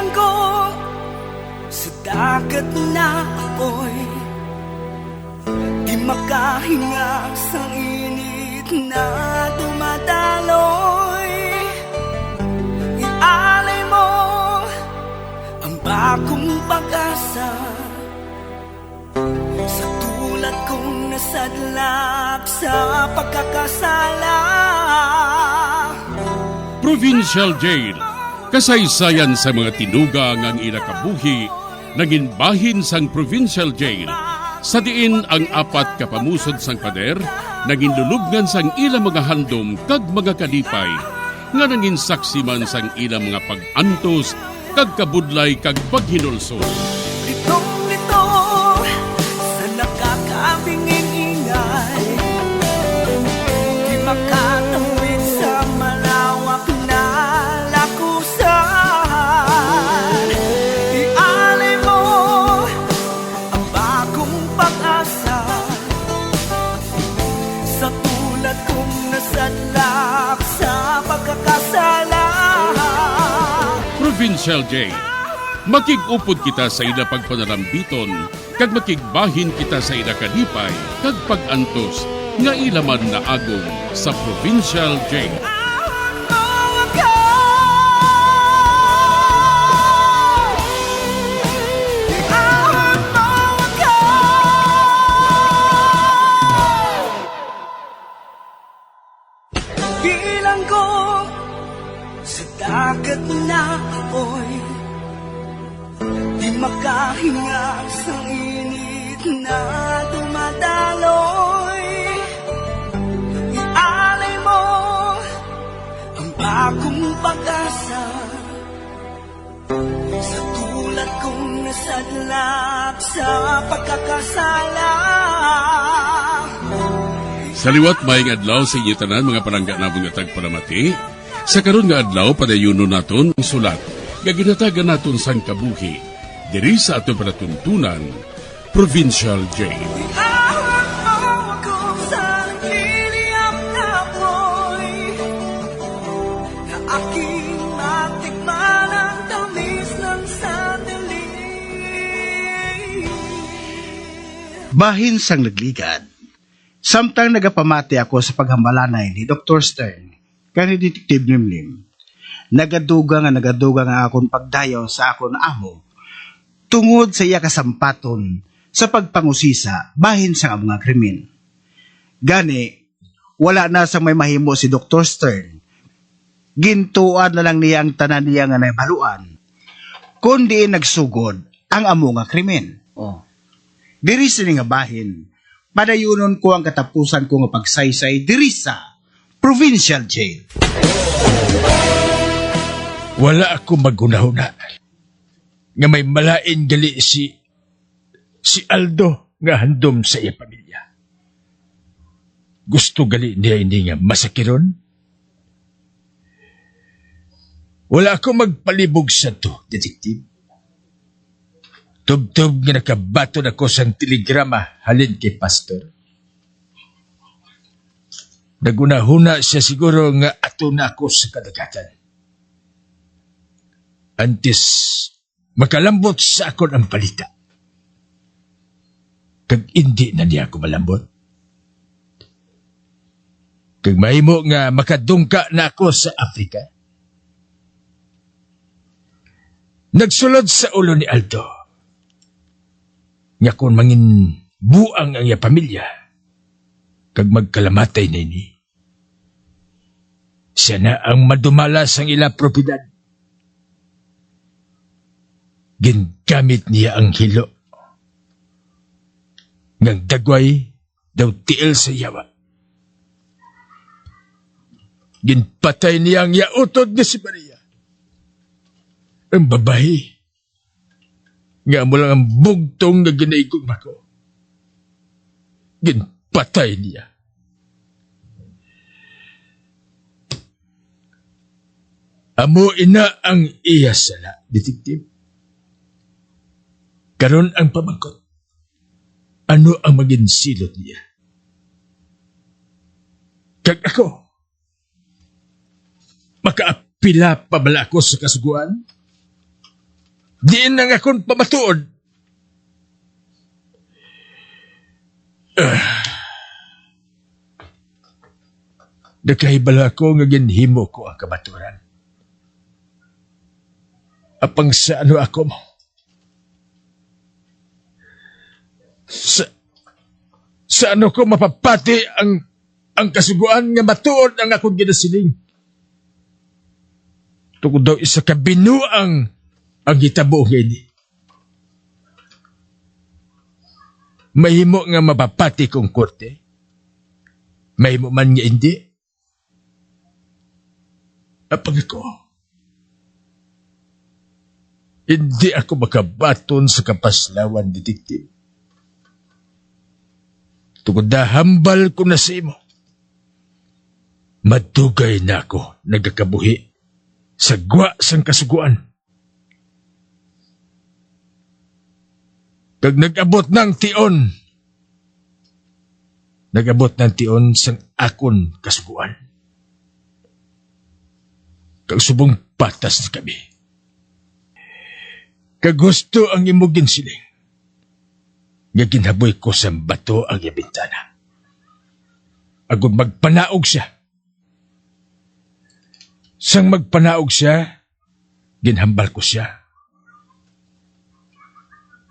Bilang ko sa dagat na apoy, di makahinga sa init na dumadaloy. Ialay mo ang bagong pag-asa sa tulad kong nasadlak sa pagkakasala. Provincial Jail, kasaysayan sa mga tinugang ang ilakabuhi, naging bahin sang Provincial Jail. Sa diin ang apat kapamusod sang pader, naging lulubngan sang ilang mga handom kag mga kalipay, nga naging saksi man sang ilang mga pag-antos, kag kabudlay kag paghinulsol. Litong-lito sa nakakabingin ingay, di makatawid sa malawak na lakusan. Ialay mo ang bagong pag-asa sa tulad kong nasadlak sa pagkakasala. Provincial Jail, makig-upod kita sa ila pagpanarambiton, kag makigbahin kita sa ila kalipay, kag pag-antos, nga ilaman na agong sa Provincial Jail. Bilang ko sa dagat na apoy, di makahinga sa init na dumadaloy. Ialay mo ang bagong pag-asa sa tulad kong nasadlak sa pagkakasala. Sa liwat maing adlaw sa inyo tanan mga palangga na mga tagpalamati, sa karon nga adlaw padayuno naton ang sulat, nga ginatagan naton sang kabuhi, diri sa ato panatuntunan, Provincial Jail. Ahon mo ako sa nagliliyap na apoy, na aking matikman ang tamis ng sandali. Bahin sang nagligad. Samtang nagapamati ako sa paghambalanay ni Dr. Stern kani Detective Nimlim, nagaduga nga akong pagdayaw sa akon amo tungod sa iya kasampaton sa pagpangusisa bahin sa mga krimen. Gani, wala na sa may mahimo si Dr. Stern. Gintuan na lang niya ang tanan niya nga naibaluan, kundi nagsugod ang amo nga krimen. Diri sini nga bahin, padayunon ko ang katapusan ko nga pagsaysay diri sa Provincial Jail. Wala ako magunahuna nga may malain gali si Aldo nga handom sa iya pamilya. Gusto gali niya hindi nga masakiron? Wala ako magpalibog sa to, Detective. Tubtob nga nakabato na ko sang telegrama halin kay Pastor. Nagunahuna siya siguro nga ato na ako sa kadagatan. Antes makalambot sa akon ang balita. Kag hindi na niya ako malambot. Kag mahimo nga makadungka na ako sa Afrika. Nagsulod sa ulo ni Aldo nga kung mangin buang ang iya pamilya, kag magkalamatay na ini. Siya na ang madumalas ang ila propidad. Gingamit niya ang hilo. Ngang dagway daw tiil sa yawa. Ginpatay niya ang yautod na si Maria. Ang babae nga mo lang ang bugtong na ginaigong ako. Ginpatay niya. Amo ina ang iya sala, Detective. Karon ang pamangkot. Ano ang maging silot niya? Kag ako, makaapila pa bala ako sa kasuguan? Diin nang akong pamatuod. Nakahibala ko nga ginhimo ko ang kamaturan. Apang sa ano ako mo? Sa ano ko mapapati ang kasuguan nga matuod ang akong ginasiling. Tungkol daw isa ka binuang ang hitabo ngayon. Mahimo nga mapapati kong korte. Mahimo man nga hindi. Apag ako, hindi ako makabaton sa kapaslawan, detektive. Tungkol na hambal ko na sa imo. Madugay na ako nagkakabuhi sa gwa sang kasuguan. Kag nag-abot ng tion sang akon kasuguan. Kag subong patas na kami. Kag gusto ang imo ginsiling. Nga ginhaboy ko sa bato ang bintana. Agud magpanaog siya. Sang magpanaog siya, ginhambal ko siya.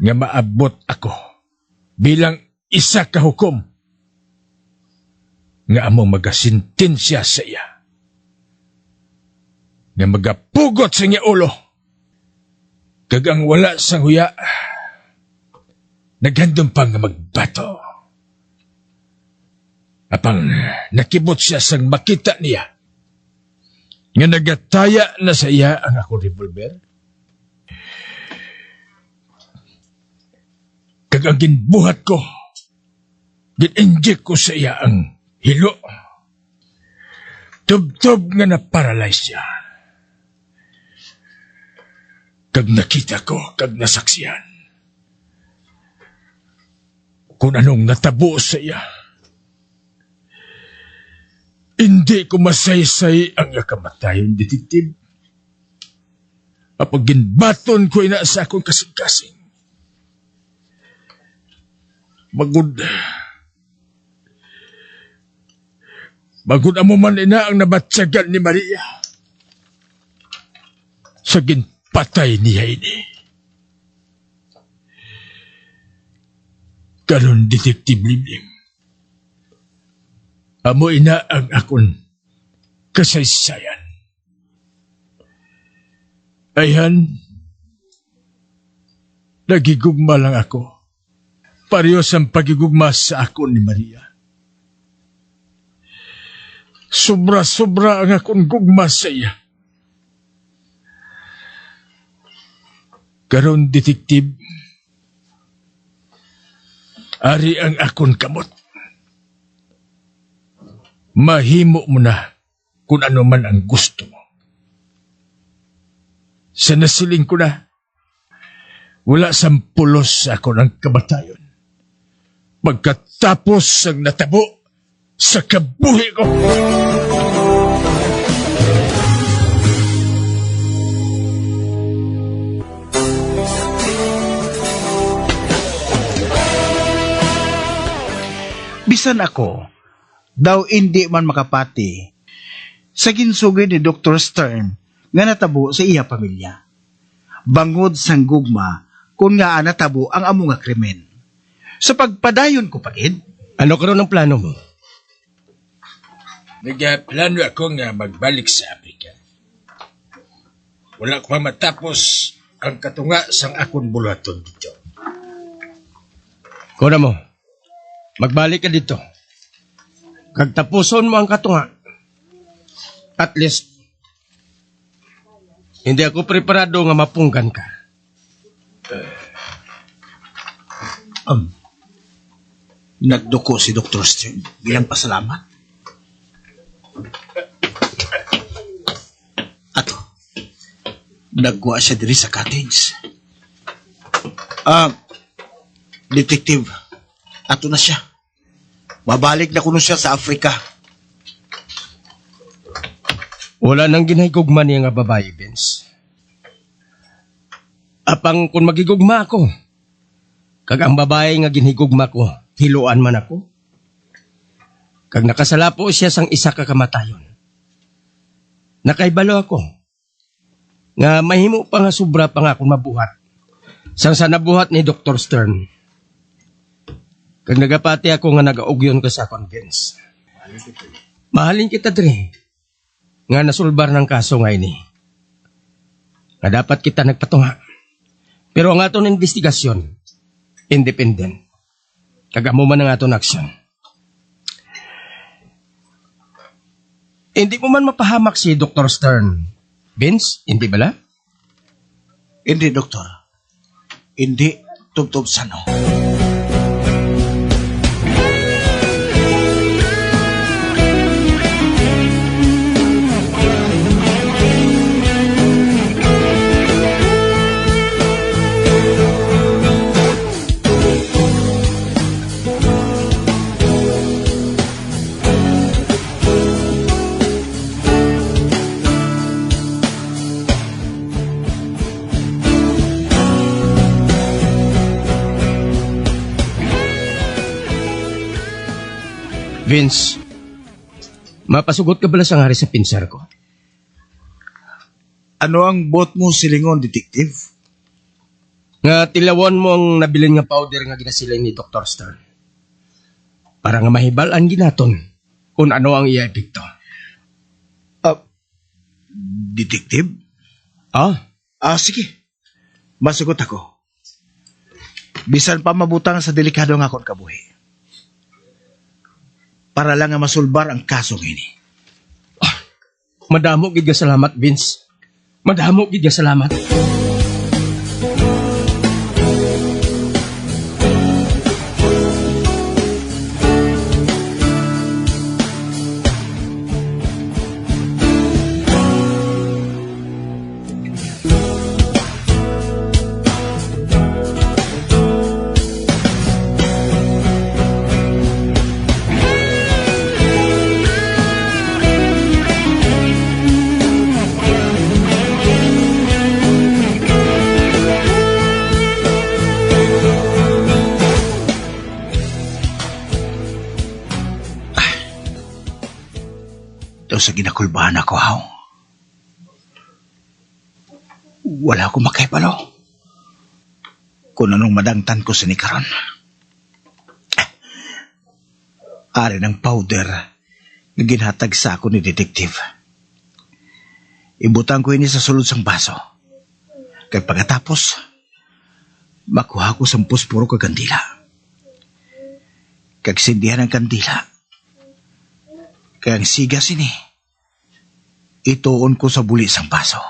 Nga maabot ako bilang isa ka hukom. Nga among magasintensya sa iya. Nga magapugot sa iya ulo. Kag ang wala sang huya, naghandom pa nga magbato. Apang nakibot siya sang makita niya. Nga nagataya na sa iya ang akong revolver. Kag ang ginbuhat ko, gin-inject ko sa iya ang hilo. Tub-tub nga na-paralyze siya. Kag nakita ko, kag nasaksihan. Kung anong natabo sa iya. Hindi ko masaysay ang yakamatayon, detektive. Apag ginbaton ko ina sa akong kasing-kasing. Magud amo man ina ang nabatsagan ni Maria. Sa ginpatay niya ini. Karon, Detective Limlim. Amo ina ang akon kasaysayan. Ayhan, nagigugma lang ako. Parehas ang pagigugma sa akon ni Maria. Sobra-sobra ang akong gugma sa iya. Karon, Detective, ari ang akon kamot. Mahimo mo na kung ano man ang gusto mo. Sa nasiling ko na, wala sampulos sa ako ng kamatayon. Pagkatapos ang natabo sa kabuhi ko. Bisan ako, daw hindi man makapati sa ginsugid ni Dr. Stern nga natabo sa iya pamilya. Bangod sang gugma kung nga natabo ang amo nga krimen. Sa pagpadayon ko pagid, Ano karon ang plano mo? Nagplano ako nga magbalik sa Afrika. Wala ko pa matapos ang katunga sang akon bulaton dito. Kuna mo, magbalik ka dito. Kag tapuson mo ang katunga. At least, hindi ako preparado nga mapunggan ka. nagduko si Dr. Stern bilang pasalamat. Ato, nagwa siya diri sa cottage. Detective, ato na siya. Babalik na kuno siya sa Africa. Wala nang ginahigugman niya nga babae, Vince. Apang kung magigugma ako, kag ang babae nga ginhigugma ko, hiluan man ako. Kag nakasala po siya sang isa ka kamatayon. Nakaibalo ako, nga mahimo pa nga sobra pa nga akong mabuhat, sang sa nabuhat ni Dr. Stern. Kag nagapati ako nga nagaugyon ka sa convince. Mahalin kita, Dre, nga nasulbar ng kaso nga ini. Nga dapat kita nagpatunga. Pero ang aton investigasyon, independent. Kagamo man ang aton aksyon. Hindi mo man mapahamak si Dr. Stern. Vince, hindi bala? Hindi, Doktor. Hindi tubtob sa no. Vince, mapasugot ka bala sa ngari sa pinsar ko? Ano ang bot mo, silingon, detective? Nga tilawan mo ang nabilin nga powder nga ginasilay ni Dr. Stern. Para nga mahibalan ginaton kung ano ang iya epekto. Detective? Sige. Masugot ako. Bisan pa mabutang sa delikado nga akong kabuhi. Para lang nga masulbar ang kasong ini. Madamo gid ka salamat, Vince. Madamo gid ka salamat. Sa ginakulbahan ako, haw. Wala akong makaibalo. Kung anong madangtan ko sa nikaron. Ari ng powder na ginhatag sa ako ni detective. Ibutang ko ini sa sulod sang baso. Kaya pagkatapos, makuha ko sa puspuro ka kandila. Kagsindihan ang kandila. Kaya ang sigas ini, ituon ko sa buli sang baso.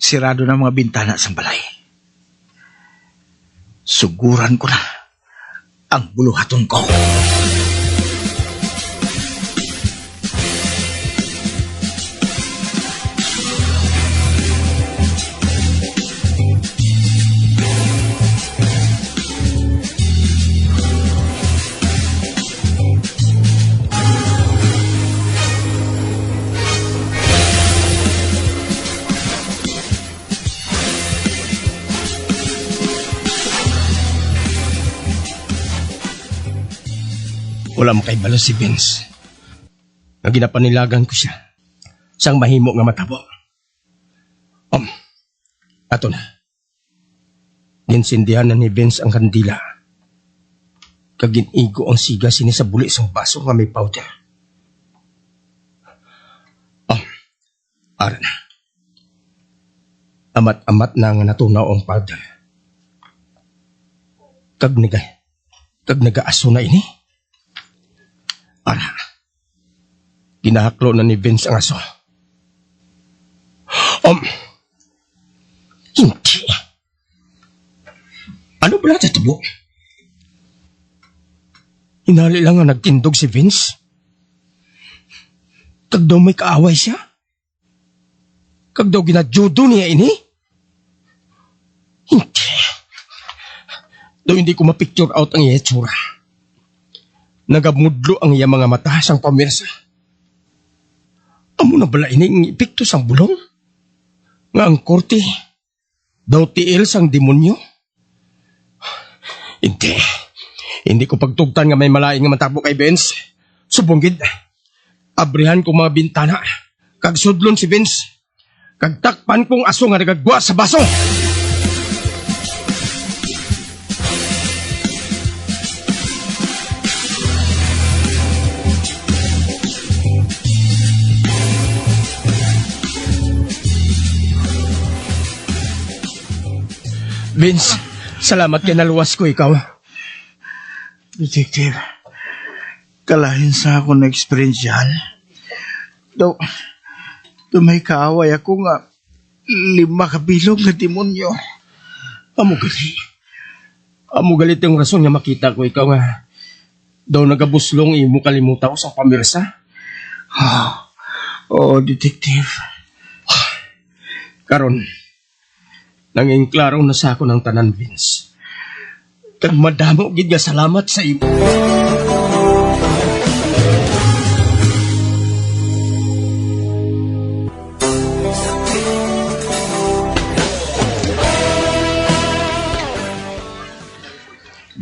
Sirado na mga bintana sang balay. Suguran ko na ang buluhaton ko. Wala mo kay balo si Vince. Nga ginapanilagan ko siya. Sang mahimo nga matabo. Ato na. Ginsindihan na ni Vince ang kandila. Kaginigo ang siga sini sa buli sa baso nga may powder. Ara na. Amat-amat na nga natunaw ang powder. Kag nagaaso na ini. Ara, ginahaklo na ni Vince ang aso. Hindi. Ano ba natin tubo? Hinali lang nga nagtindog si Vince. Kag daw may kaaway siya. Kag daw ginajudo niya ini. Hindi. Daw hindi ko mapicture out ang iyetsura. Nagamudlo ang iya mga mata sang pamirsa. Amo na bala ini ang epekto sang bulong? Nga ang korte, daw tiil sang demonyo? Hindi. Hindi ko pagtugtan nga may malaing nga matabo kay Vince. Subunggid, abrihan ko mga bintana. Kag sudlon si Vince. Kag takpan kong aso nga nagagwa sa baso. Vince, salamat kay naluwas ko ikaw. Detective, kalahin sa ako na experience yan. Daw may kaaway ako nga 5 kabilog na demonyo. Amo galit yung rason nga makita ko ikaw nga. Daw nagabuslong imo kalimutaw sa pamirsa. Oo, detective. Karon, nanging klarong nasa ako ng tanan, Vince. Kag madamo gid nga salamat sa imo.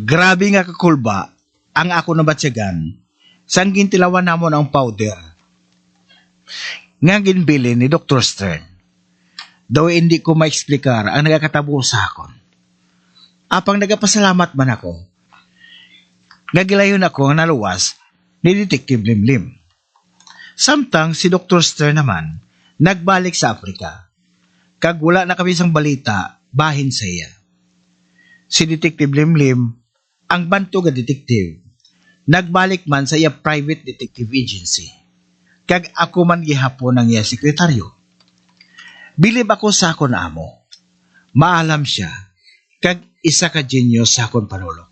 Grabe nga kakulba ang ako nabatsyagan sang gintilawan namon ang powder nga ginbili ni Dr. Stern. Daw hindi ko maeksplikar ang nagakatabo sa akon. Apang nagapasalamat man ako, nagilayon ako ang naluwas ni Detective Limlim. Samtang si Dr. Stern naman nagbalik sa Afrika. Kag wala na kami sang balita bahin sa iya. Si Detective Limlim ang bantog nga detective, nagbalik man sa iya private detective agency. Kag ako man gihapon ang iya sekretaryo. Bilib ako sa akon amo. Maalam siya, kag isa ka genyo sa akon panulok.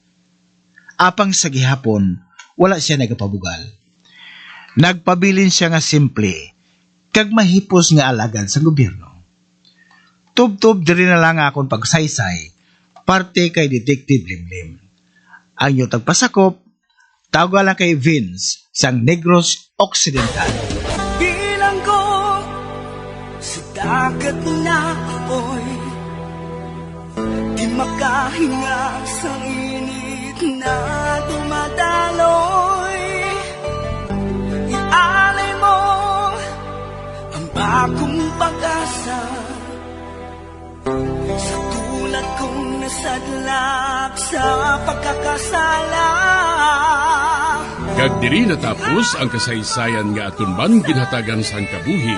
Apang sa gihapon, wala siya nagapabugal. Nagpabilin siya nga simple, kag mahipos nga alagad sa gobyerno. Tub-tub diri na lang akon pagsaysay, parte kay Detective Limlim. Ang iyong tagpasakop, tawag lang kay Vince sang Negros Occidental. Bilang ko sa dagat na apoy, di makahinga sa init na dumadaloy. Ialay mo ang bagong pag-asa sa tulad kong nasadlak sa pagkakasala. Kag diri natapos ang kasaysayan nga aton man ginhatagan sang kabuhi.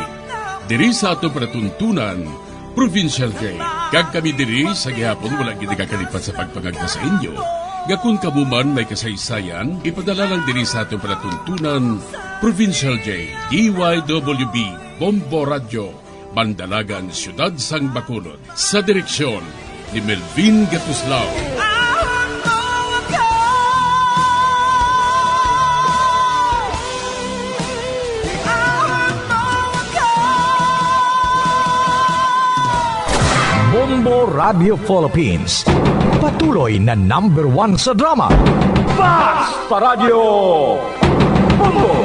Diri sa ato panatuntunan, Provincial Jail. Kag kami diri sa gihapon wala gid kakalipat sa pagpangagda sa inyo. Gakun kabuman may kasaysayan, ipadala lang diri sa ato panatuntunan, Provincial Jail. DYWB Bombo Radio, Bandalagan, Siyudad sang Bacolod. Sa direksyon ni Melvin Gatuslao. Bombo Radio Philippines. Patuloy na #1 sa drama. Basta Radio! Bombo!